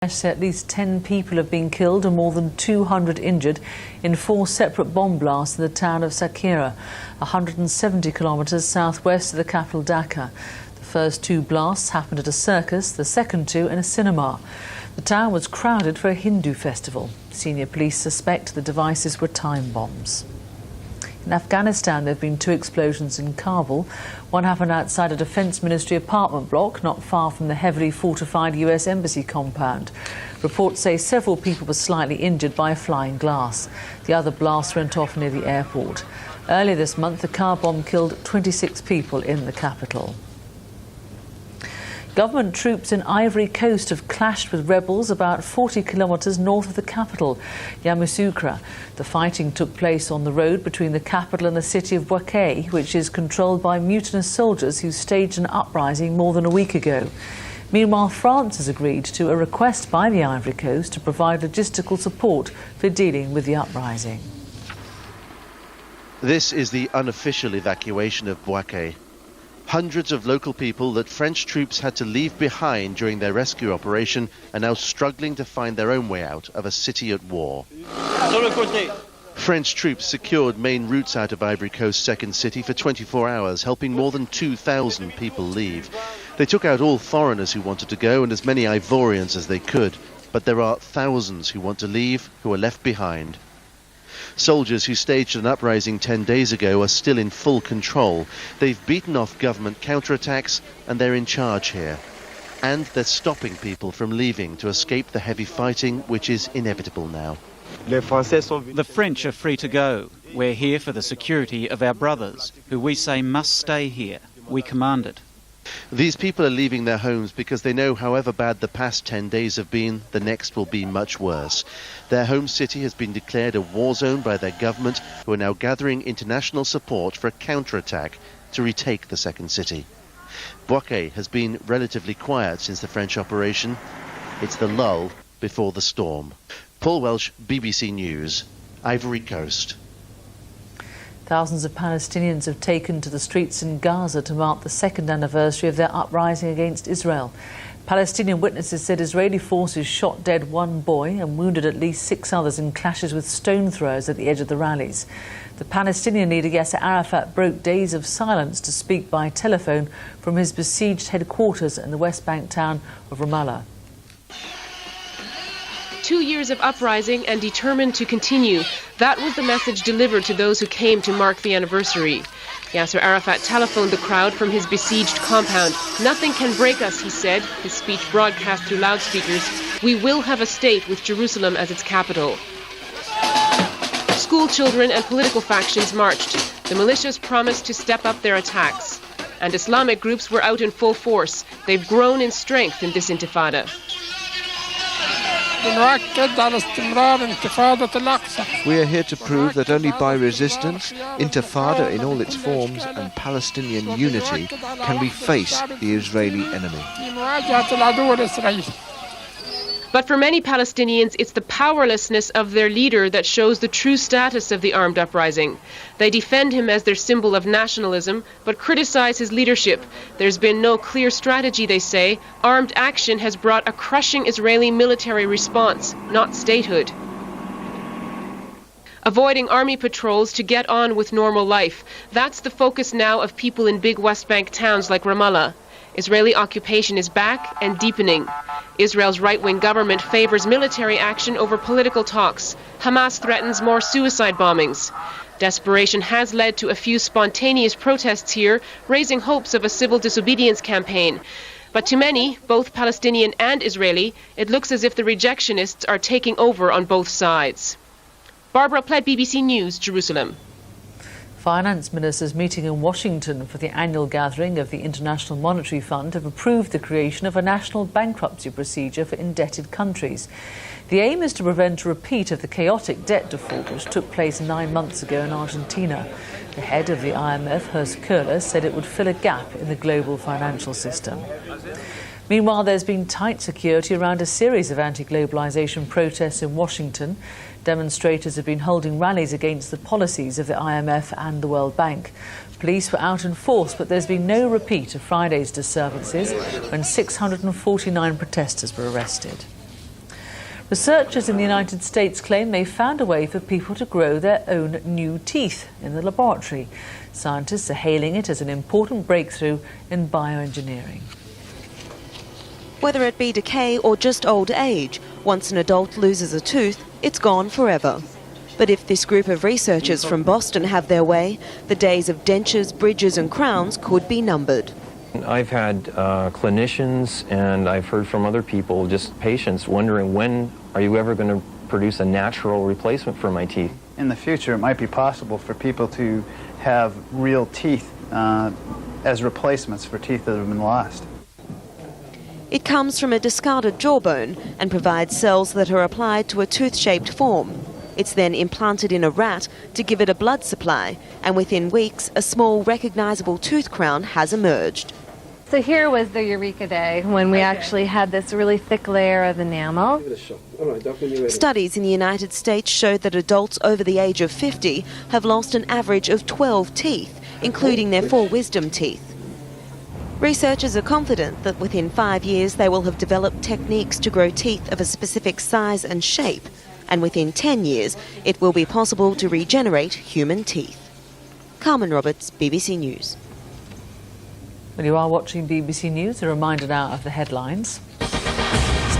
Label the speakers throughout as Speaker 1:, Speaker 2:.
Speaker 1: At least 10 people have been killed and more than 200 injured in 4 separate bomb blasts in the town of Sakira, 170 kilometres southwest of the capital Dhaka. The first 2 blasts happened at a circus, the second 2 in a cinema. The town was crowded for a Hindu festival. Senior police suspect the devices were time bombs. In Afghanistan, there have been 2 explosions in Kabul. One happened outside a Defence Ministry apartment block not far from the heavily fortified US Embassy compound. Reports say several people were slightly injured by a flying glass. The other blast went off near the airport. Earlier this month, the car bomb killed 26 people in the capital. Government troops in Ivory Coast have clashed with rebels about 40 kilometres north of the capital, Yamoussoukro. The fighting took place on the road between the capital and the city of Bouaké, which is controlled by mutinous soldiers who staged an uprising more than a week ago. Meanwhile, France has agreed to a request by the Ivory Coast to provide logistical support for dealing with the uprising.
Speaker 2: This is the unofficial evacuation of Bouaké. Hundreds of local people that French troops had to leave behind during their rescue operation are now struggling to find their own way out of a city at war. French troops secured main routes out of Ivory Coast's second city for 24 hours, helping more than 2,000 people leave. They took out all foreigners who wanted to go and as many Ivorians as they could, but there are thousands who want to leave who are left behind. Soldiers who staged an uprising 10 days ago are still in full control. They've beaten off government counterattacks and they're in charge here. And they're stopping people from leaving to escape the heavy fighting, which is inevitable now.
Speaker 3: The French are free to go. We're here for the security of our brothers, who we say must stay here. We command it.
Speaker 2: These people are leaving their homes because they know however bad the past 10 days have been, the next will be much worse. Their home city has been declared a war zone by their government, who are now gathering international support for a counterattack to retake the second city. Bouaké has been relatively quiet since the French operation. It's the lull before the storm. Paul Welsh, BBC News, Ivory Coast.
Speaker 1: Thousands of Palestinians have taken to the streets in Gaza to mark the 2nd anniversary of their uprising against Israel. Palestinian witnesses said Israeli forces shot dead 1 boy and wounded at least 6 others in clashes with stone throwers at the edge of the rallies. The Palestinian leader Yasser Arafat broke days of silence to speak by telephone from his besieged headquarters in the West Bank town of Ramallah.
Speaker 4: 2 years of uprising and determined to continue. That was the message delivered to those who came to mark the anniversary. Yasser Arafat telephoned the crowd from his besieged compound. "Nothing can break us," he said, his speech broadcast through loudspeakers. "We will have a state with Jerusalem as its capital." School children and political factions marched. The militias promised to step up their attacks. And Islamic groups were out in full force. They've grown in strength in this intifada.
Speaker 5: We are here to prove that only by resistance, intifada in all its forms and Palestinian unity can we face the Israeli enemy.
Speaker 4: But for many Palestinians, it's the powerlessness of their leader that shows the true status of the armed uprising. They defend him as their symbol of nationalism, but criticize his leadership. There's been no clear strategy, they say. Armed action has brought a crushing Israeli military response, not statehood. Avoiding army patrols to get on with normal life. That's the focus now of people in big West Bank towns like Ramallah. Israeli occupation is back and deepening. Israel's right-wing government favors military action over political talks. Hamas threatens more suicide bombings. Desperation has led to a few spontaneous protests here, raising hopes of a civil disobedience campaign. But to many, both Palestinian and Israeli, it looks as if the rejectionists are taking over on both sides. Barbara Plett, BBC News, Jerusalem.
Speaker 1: Finance ministers meeting in Washington for the annual gathering of the International Monetary Fund have approved the creation of a national bankruptcy procedure for indebted countries. The aim is to prevent a repeat of the chaotic debt default which took place 9 months ago in Argentina. The head of the IMF, Gerd Koehler, said it would fill a gap in the global financial system. Meanwhile, there's been tight security around a series of anti-globalisation protests in Washington. Demonstrators have been holding rallies against the policies of the IMF and the World Bank. Police were out in force, but there's been no repeat of Friday's disturbances when 649 protesters were arrested. Researchers in the United States claim they found a way for people to grow their own new teeth in the laboratory. Scientists are hailing it as an important breakthrough in bioengineering.
Speaker 6: Whether it be decay or just old age, once an adult loses a tooth, it's gone forever. But if this group of researchers from Boston have their way, the days of dentures, bridges and crowns could be numbered.
Speaker 7: I've had clinicians and I've heard from other people, just patients, wondering when are you ever going to produce a natural replacement for my teeth?
Speaker 8: In the future, it might be possible for people to have real teeth as replacements for teeth that have been lost.
Speaker 6: It comes from a discarded jawbone and provides cells that are applied to a tooth-shaped form. It's then implanted in a rat to give it a blood supply, and within weeks, a small recognizable tooth crown has emerged.
Speaker 9: So here was the Eureka Day, when we actually had this really thick layer of enamel.
Speaker 6: Studies in the United States showed that adults over the age of 50 have lost an average of 12 teeth, including their 4 wisdom teeth. Researchers are confident that within 5 years they will have developed techniques to grow teeth of a specific size and shape, and within 10 years it will be possible to regenerate human teeth. Carmen Roberts, BBC News.
Speaker 1: Well, you are watching BBC News. A reminder now of the headlines.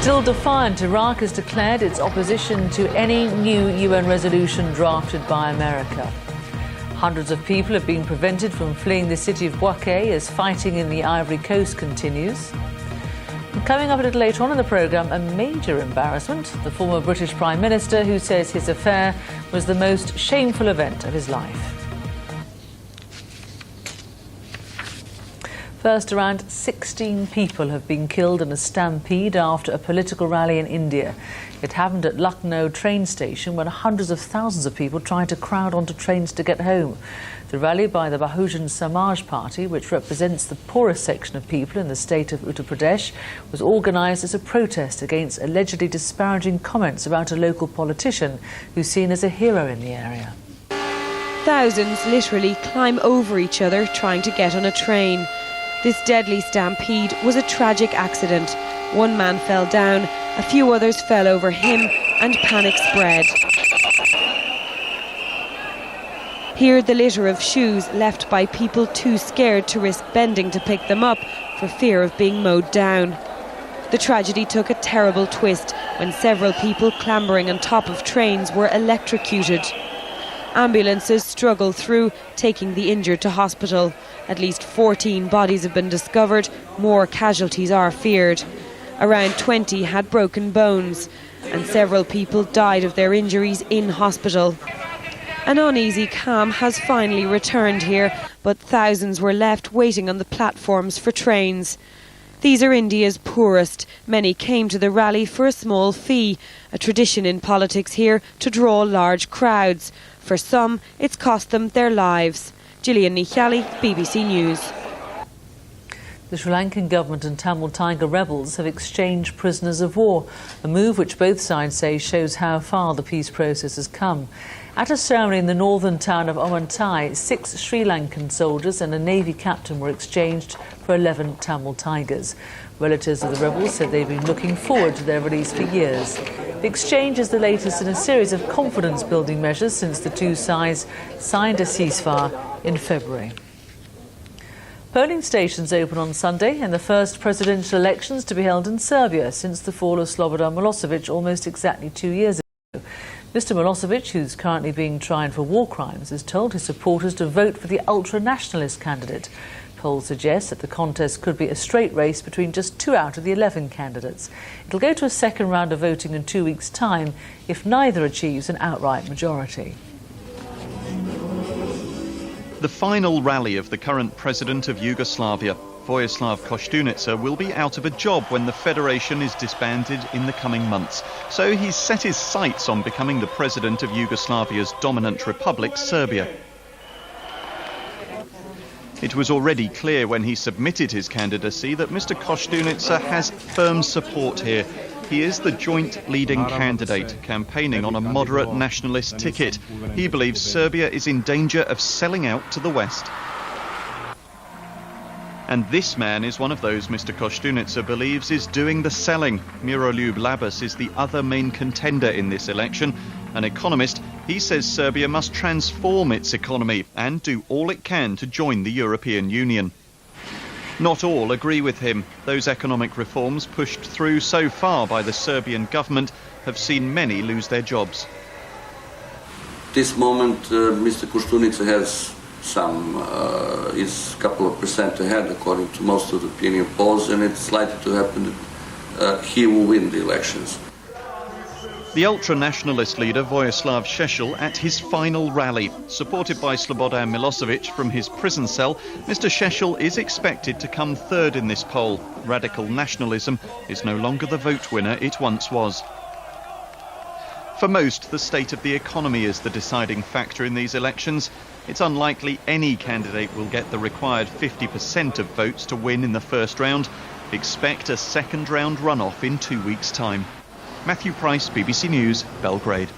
Speaker 1: Still defiant, Iraq has declared its opposition to any new UN resolution drafted by America. Hundreds of people have been prevented from fleeing the city of Bouaké as fighting in the Ivory Coast continues. And coming up a little later on in the programme, a major embarrassment. The former British Prime Minister, who says his affair was the most shameful event of his life. First, around 16 people have been killed in a stampede after a political rally in India. It happened at Lucknow train station when hundreds of thousands of people tried to crowd onto trains to get home. The rally by the Bahujan Samaj Party, which represents the poorest section of people in the state of Uttar Pradesh, was organised as a protest against allegedly disparaging comments about a local politician who's seen as a hero in the area.
Speaker 10: Thousands literally climb over each other trying to get on a train. This deadly stampede was a tragic accident. One man fell down, a few others fell over him, and panic spread. Here, the litter of shoes left by people too scared to risk bending to pick them up for fear of being mowed down. The tragedy took a terrible twist when several people clambering on top of trains were electrocuted. Ambulances struggle through, taking the injured to hospital. At least 14 bodies have been discovered. More casualties are feared. Around 20 had broken bones, and several people died of their injuries in hospital. An uneasy calm has finally returned here, but thousands were left waiting on the platforms for trains. These are India's poorest. Many came to the rally for a small fee, a tradition in politics here to draw large crowds. For some, it's cost them their lives. Gillian Nichali, BBC News.
Speaker 1: The Sri Lankan government and Tamil Tiger rebels have exchanged prisoners of war, a move which both sides say shows how far the peace process has come. At a ceremony in the northern town of Omantai, 6 Sri Lankan soldiers and a Navy captain were exchanged for 11 Tamil Tigers. Relatives of the rebels said they've been looking forward to their release for years. The exchange is the latest in a series of confidence-building measures since the two sides signed a ceasefire in February. Polling stations open on Sunday in the first presidential elections to be held in Serbia since the fall of Slobodan Milosevic almost exactly 2 years ago. Mr. Milosevic, who's currently being tried for war crimes, has told his supporters to vote for the ultra-nationalist candidate. Polls suggest that the contest could be a straight race between just 2 out of the 11 candidates. It'll go to a second round of voting in 2 weeks' time if neither achieves an outright majority.
Speaker 11: The final rally of the current president of Yugoslavia, Vojislav Koštunica, will be out of a job when the federation is disbanded in the coming months. So he's set his sights on becoming the president of Yugoslavia's dominant republic, Serbia. It was already clear when he submitted his candidacy that Mr. Koštunica has firm support here. He is the joint leading candidate, campaigning on a moderate nationalist ticket. He believes Serbia is in danger of selling out to the West. And this man is one of those Mr. Koštunica believes is doing the selling. Miroljub Labus is the other main contender in this election. An economist, he says Serbia must transform its economy and do all it can to join the European Union. Not all agree with him. Those economic reforms pushed through so far by the Serbian government have seen many lose their jobs.
Speaker 12: This moment, Mr. Koštunica has is a couple of percent ahead according to most of the opinion polls, and it's likely to happen that he will win the elections.
Speaker 11: The ultra-nationalist leader Vojislav Šešelj at his final rally. Supported by Slobodan Milosevic from his prison cell, Mr. Šešelj is expected to come third in this poll. Radical nationalism is no longer the vote winner it once was. For most, the state of the economy is the deciding factor in these elections. It's unlikely any candidate will get the required 50% of votes to win in the first round. Expect a second round runoff in 2 weeks' time. Matthew Price, BBC News, Belgrade.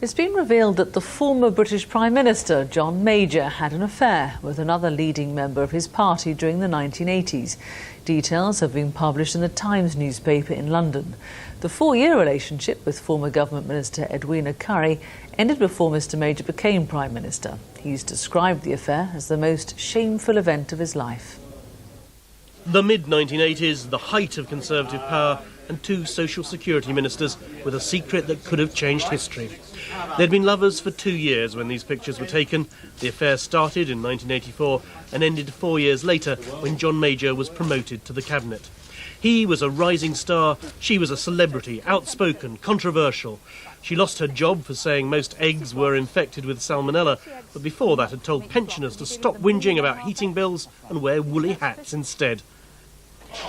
Speaker 1: It's been revealed that the former British Prime Minister, John Major, had an affair with another leading member of his party during the 1980s. Details have been published in the Times newspaper in London. The 4-year relationship with former Government Minister Edwina Currie ended before Mr Major became Prime Minister. He's described the affair as the most shameful event of his life.
Speaker 13: The mid-1980s, the height of Conservative power, and 2 social security ministers with a secret that could have changed history. They'd been lovers for 2 years when these pictures were taken. The affair started in 1984 and ended 4 years later when John Major was promoted to the cabinet. He was a rising star, she was a celebrity, outspoken, controversial. She lost her job for saying most eggs were infected with salmonella, but before that had told pensioners to stop whinging about heating bills and wear woolly hats instead.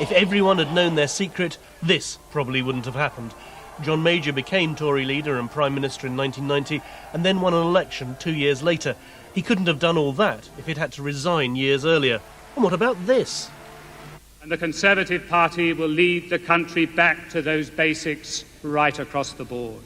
Speaker 13: If everyone had known their secret, this probably wouldn't have happened. John Major became Tory leader and Prime Minister in 1990 and then won an election 2 years later. He couldn't have done all that if he'd had to resign years earlier. And what about this?
Speaker 14: And the Conservative Party will lead the country back to those basics right across the board.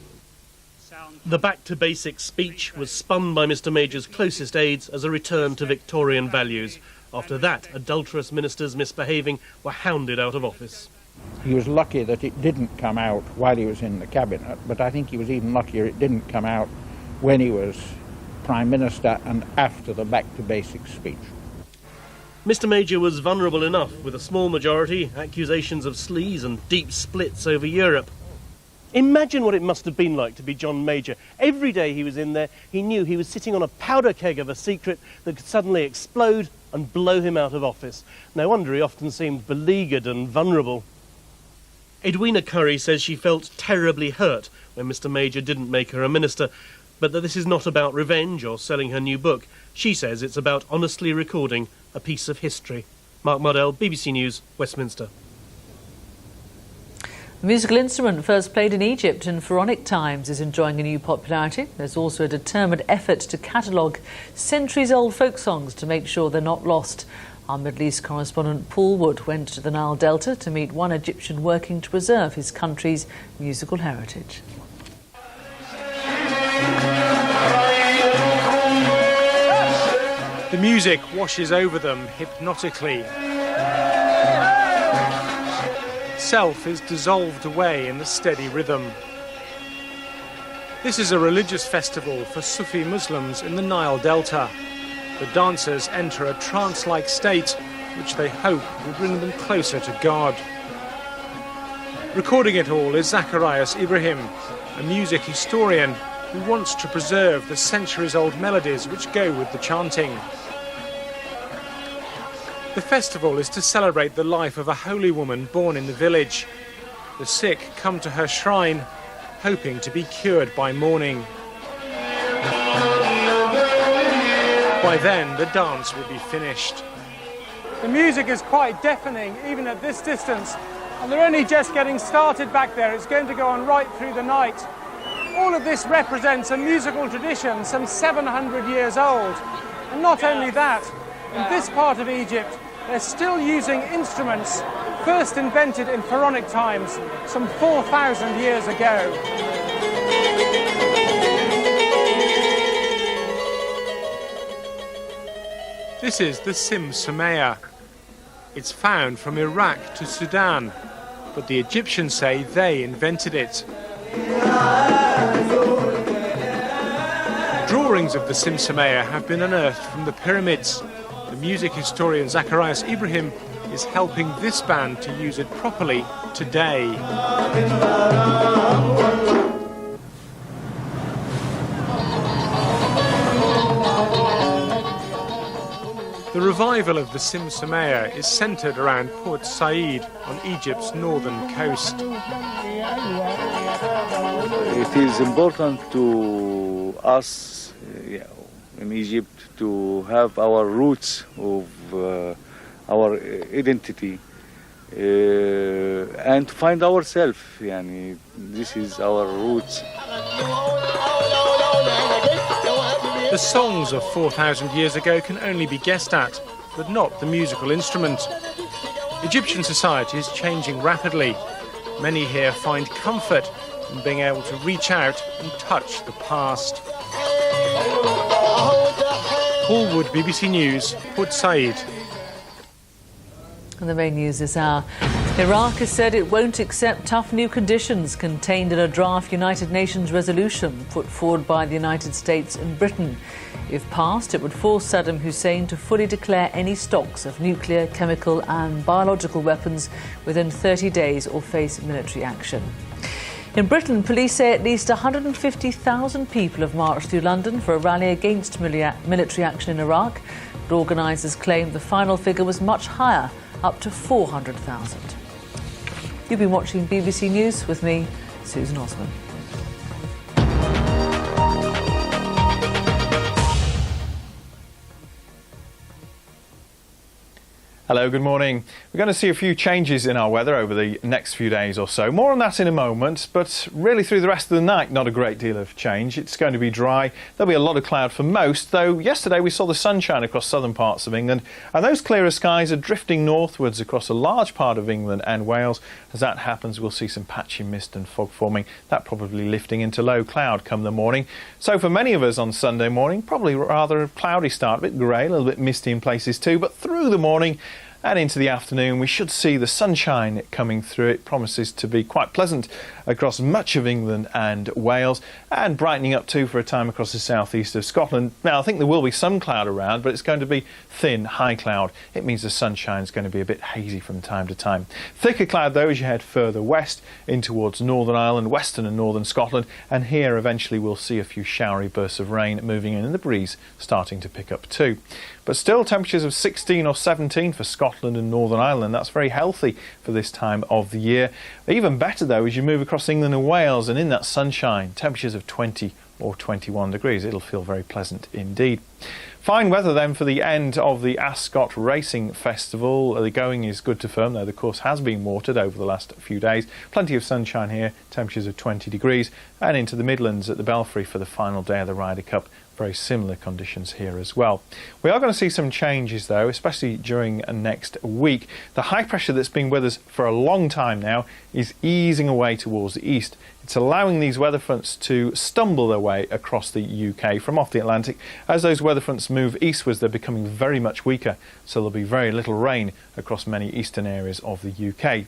Speaker 13: The Back to Basics speech was spun by Mr Major's closest aides as a return to Victorian values. After that, adulterous ministers misbehaving were hounded out of office.
Speaker 15: He was lucky that it didn't come out while he was in the cabinet, but I think he was even luckier it didn't come out when he was Prime Minister and after the Back to Basics speech.
Speaker 13: Mr Major was vulnerable enough with a small majority, accusations of sleaze and deep splits over Europe. Imagine what it must have been like to be John Major. Every day he was in there, he knew he was sitting on a powder keg of a secret that could suddenly explode and blow him out of office. No wonder he often seemed beleaguered and vulnerable. Edwina Currie says she felt terribly hurt when Mr Major didn't make her a minister, but that this is not about revenge or selling her new book. She says it's about honestly recording a piece of history. Mark Mardell, BBC News, Westminster.
Speaker 1: The musical instrument first played in Egypt in pharaonic times is enjoying a new popularity. There's also a determined effort to catalogue centuries-old folk songs to make sure they're not lost. Our Middle East correspondent Paul Wood went to the Nile Delta to meet one Egyptian working to preserve his country's musical heritage.
Speaker 16: The music washes over them hypnotically. Self is dissolved away in the steady rhythm. This is a religious festival for Sufi Muslims in the Nile Delta. The dancers enter a trance-like state which they hope will bring them closer to God. Recording it all is Zacharias Ibrahim, a music historian who wants to preserve the centuries-old melodies which go with the chanting. The festival is to celebrate the life of a holy woman born in the village. The sick come to her shrine, hoping to be cured by morning. By then, the dance will be finished.
Speaker 17: The music is quite deafening, even at this distance, and they're only just getting started back there. It's going to go on right through the night. All of this represents a musical tradition some 700 years old. And not only that, in this part of Egypt, they're still using instruments first invented in pharaonic times, some 4,000 years ago.
Speaker 16: This is the Sim Samaya, It's found from Iraq to Sudan, but the Egyptians say they invented it. Drawings of the Simsimea have been unearthed from the pyramids. The music historian Zacharias Ibrahim is helping this band to use it properly today. The revival of the Simsimea is centred around Port Said on Egypt's northern coast.
Speaker 18: It is important to us in Egypt to have our roots of our identity and to find ourselves. This is our roots.
Speaker 16: The songs of 4,000 years ago can only be guessed at, but not the musical instrument. Egyptian society is changing rapidly. Many here find comfort in being able to reach out and touch the past. Paul Wood, BBC News, Port Said.
Speaker 1: And the main news this hour. Iraq has said it won't accept tough new conditions contained in a draft United Nations resolution put forward by the United States and Britain. If passed, it would force Saddam Hussein to fully declare any stocks of nuclear, chemical and biological weapons within 30 days or face military action. In Britain, police say at least 150,000 people have marched through London for a rally against military action in Iraq, but organisers claim the final figure was much higher, up to 400,000. You've been watching BBC News with me, Susan Osman.
Speaker 19: Hello, good morning. We're going to see a few changes in our weather over the next few days or so. More on that in a moment, but really through the rest of the night, not a great deal of change. It's going to be dry. There'll be a lot of cloud for most, though yesterday we saw the sunshine across southern parts of England, and those clearer skies are drifting northwards across a large part of England and Wales. As that happens, we'll see some patchy mist and fog forming, that probably lifting into low cloud come the morning. So for many of us on Sunday morning, probably rather a cloudy start, a bit grey, a little bit misty in places too, but through the morning and into the afternoon we should see the sunshine coming through. It promises to be quite pleasant across much of England and Wales, and brightening up too for a time across the southeast of Scotland. Now I think there will be some cloud around, but it's going to be thin, high cloud. It means the sunshine is going to be a bit hazy from time to time. Thicker cloud though as you head further west in towards Northern Ireland, western and northern Scotland, and here eventually we'll see a few showery bursts of rain moving in and the breeze starting to pick up too. But still temperatures of 16 or 17 for Scotland and Northern Ireland. That's very healthy for this time of the year. Even better though as you move across England and Wales and in that sunshine, temperatures of 20 or 21 degrees. It'll feel very pleasant indeed. Fine weather then for the end of the Ascot Racing Festival. The going is good to firm, though the course has been watered over the last few days. Plenty of sunshine here, temperatures of 20 degrees, and into the Midlands at the Belfry for the final day of the Ryder Cup. Very similar conditions here as well. We are going to see some changes though, especially during next week. The high pressure that's been with us for a long time now is easing away towards the east. It's allowing these weather fronts to stumble their way across the UK from off the Atlantic. As those weather fronts move eastwards, they're becoming very much weaker, so there'll be very little rain across many eastern areas of the UK.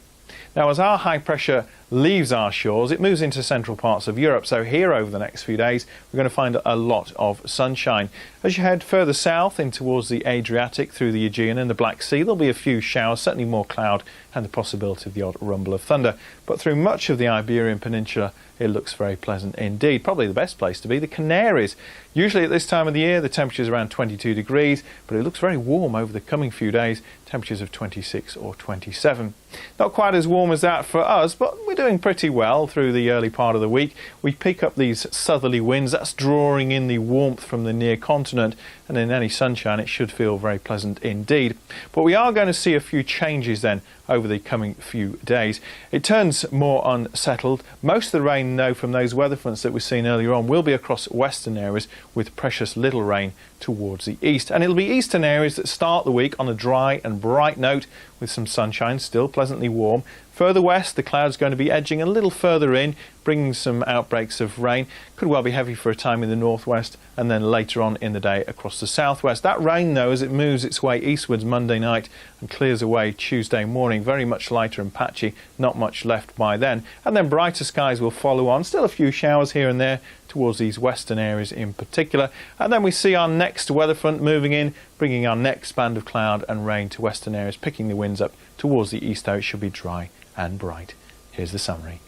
Speaker 19: Now, as our high pressure leaves our shores, it moves into central parts of Europe. So here over the next few days, we're going to find a lot of sunshine. As you head further south in towards the Adriatic through the Aegean and the Black Sea, there'll be a few showers, certainly more cloud and the possibility of the odd rumble of thunder. But through much of the Iberian Peninsula, it looks very pleasant indeed. Probably the best place to be, the Canaries. Usually at this time of the year, the temperature's around 22 degrees, but it looks very warm over the coming few days, temperatures of 26 or 27. Not quite as warm as that for us, but we're doing pretty well through the early part of the week. We pick up these southerly winds, that's drawing in the warmth from the near continent, and in any sunshine it should feel very pleasant indeed. But we are going to see a few changes then over the coming few days. It turns more unsettled. Most of the rain though from those weather fronts that we've seen earlier on will be across western areas, with precious little rain towards the east. And it'll be eastern areas that start the week on a dry and bright note with some sunshine, still pleasantly warm. Further west, the cloud's going to be edging a little further in, bringing some outbreaks of rain. Could well be heavy for a time in the northwest and then later on in the day across the southwest. That rain, though, as it moves its way eastwards Monday night and clears away Tuesday morning. Very much lighter and patchy, not much left by then. And then brighter skies will follow on. Still a few showers here and there towards these western areas in particular. And then we see our next weather front moving in, bringing our next band of cloud and rain to western areas, picking the winds up towards the east, though it should be dry and bright. Here's the summary.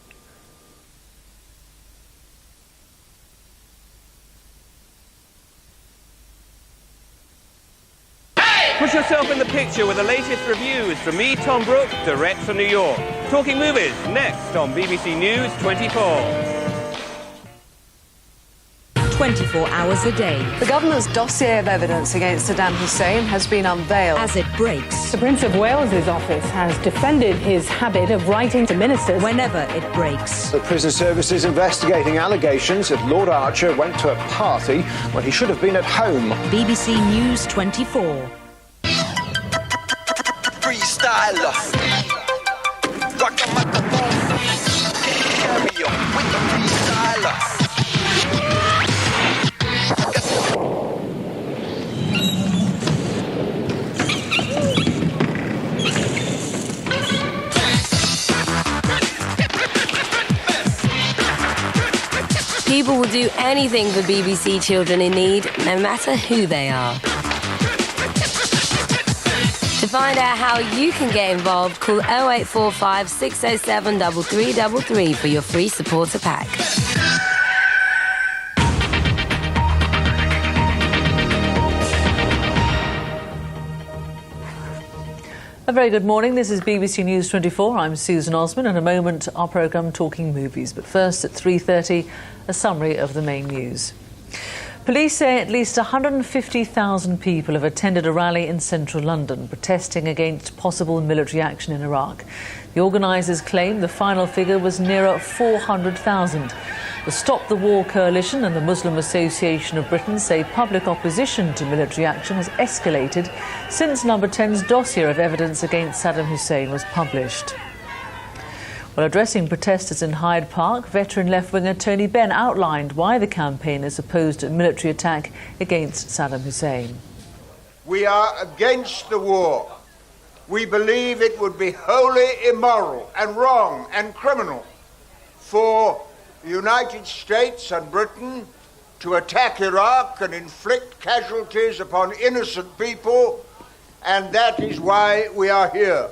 Speaker 20: Put yourself in the picture with the latest reviews from me, Tom Brooke, direct from New York. Talking Movies, next on BBC News 24.
Speaker 21: 24 hours a day.
Speaker 22: The government's dossier of evidence against Saddam Hussein has been unveiled.
Speaker 21: As it breaks.
Speaker 23: The Prince of Wales's office has defended his habit of writing to ministers.
Speaker 21: Whenever it breaks.
Speaker 24: The prison service is investigating allegations that Lord Archer went to a party when he should have been at home.
Speaker 21: BBC News 24.
Speaker 25: Freestyler. Rock a microphone. Carry on with the freestyler.
Speaker 26: People will do anything for BBC Children in Need, no matter who they are. To find out how you can get involved, call 0845 607 3333 for your free supporter pack.
Speaker 1: A very good morning. This is BBC News 24. I'm Susan Osman. In a moment, our programme Talking Movies. But first, at 3:30, a summary of the main news. Police say at least 150,000 people have attended a rally in central London protesting against possible military action in Iraq. The organisers claim the final figure was nearer 400,000. The Stop the War Coalition and the Muslim Association of Britain say public opposition to military action has escalated since Number 10's dossier of evidence against Saddam Hussein was published. While addressing protesters in Hyde Park, veteran left-winger Tony Benn outlined why the campaign is opposed a military attack against Saddam Hussein.
Speaker 27: We are against the war. We believe it would be wholly immoral and wrong and criminal for the United States and Britain to attack Iraq and inflict casualties upon innocent people, and that is why we are here.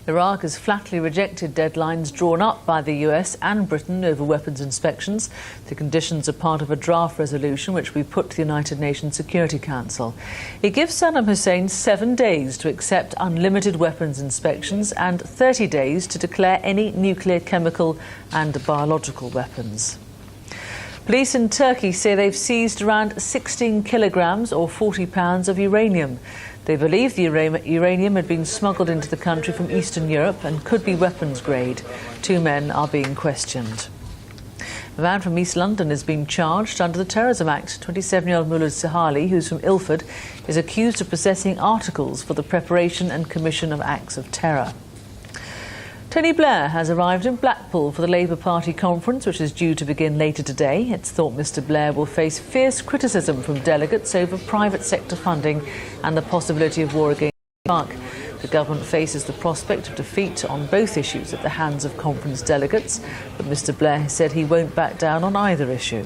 Speaker 1: Iraq has flatly rejected deadlines drawn up by the US and Britain over weapons inspections. The conditions are part of a draft resolution which we put to the United Nations Security Council. It gives Saddam Hussein 7 days to accept unlimited weapons inspections and 30 days to declare any nuclear, chemical and biological weapons. Police in Turkey say they've seized around 16 kilograms or 40 pounds of uranium. They believe the uranium had been smuggled into the country from Eastern Europe and could be weapons grade. 2 men are being questioned. A man from East London has been charged under the Terrorism Act. 27-year-old Mulad Sahali, who's from Ilford, is accused of possessing articles for the preparation and commission of acts of terror. Tony Blair has arrived in Blackpool for the Labour Party conference, which is due to begin later today. It's thought Mr Blair will face fierce criticism from delegates over private sector funding and the possibility of war against Iraq. The government faces the prospect of defeat on both issues at the hands of conference delegates, but Mr Blair has said he won't back down on either issue.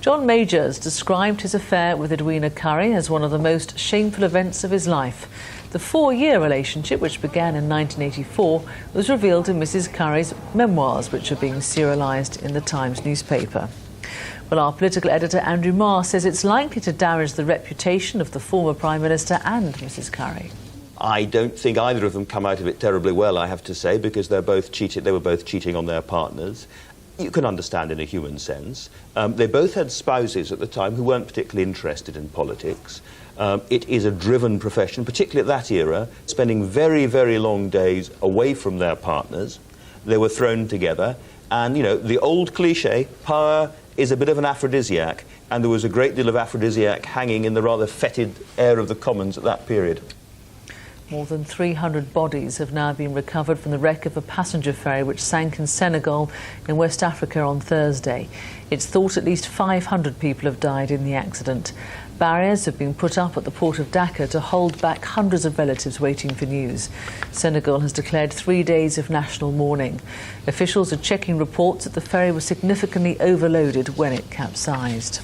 Speaker 1: John Majors described his affair with Edwina Currie as one of the most shameful events of his life. The 4-year relationship, which began in 1984, was revealed in Mrs Currie's memoirs, which are being serialised in the Times newspaper. Well, our political editor Andrew Marr says it's likely to damage the reputation of the former Prime Minister and Mrs Currie.
Speaker 28: I don't think either of them come out of it terribly well, I have to say, because they were both cheating on their partners. You can understand in a human sense. They both had spouses at the time who weren't particularly interested in politics. It is a driven profession, particularly at that era, spending very, very long days away from their partners. They were thrown together, and, you know, the old cliché, power is a bit of an aphrodisiac, and there was a great deal of aphrodisiac hanging in the rather fetid air of the Commons at that period.
Speaker 1: More than 300 bodies have now been recovered from the wreck of a passenger ferry which sank in Senegal in West Africa on Thursday. It's thought at least 500 people have died in the accident. Barriers have been put up at the port of Dakar to hold back hundreds of relatives waiting for news. Senegal has declared 3 days of national mourning. Officials are checking reports that the ferry was significantly overloaded when it capsized.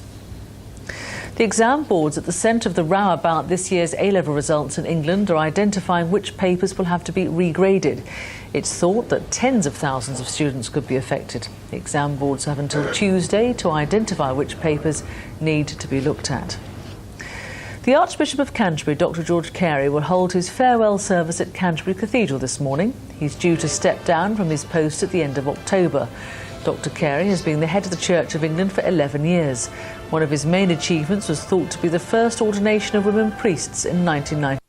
Speaker 1: The exam boards at the centre of the row about this year's A-level results in England are identifying which papers will have to be regraded. It's thought that tens of thousands of students could be affected. The exam boards have until Tuesday to identify which papers need to be looked at. The Archbishop of Canterbury, Dr George Carey, will hold his farewell service at Canterbury Cathedral this morning. He's due to step down from his post at the end of October. Dr Carey has been the head of the Church of England for 11 years. One of his main achievements was thought to be the first ordination of women priests in 1990.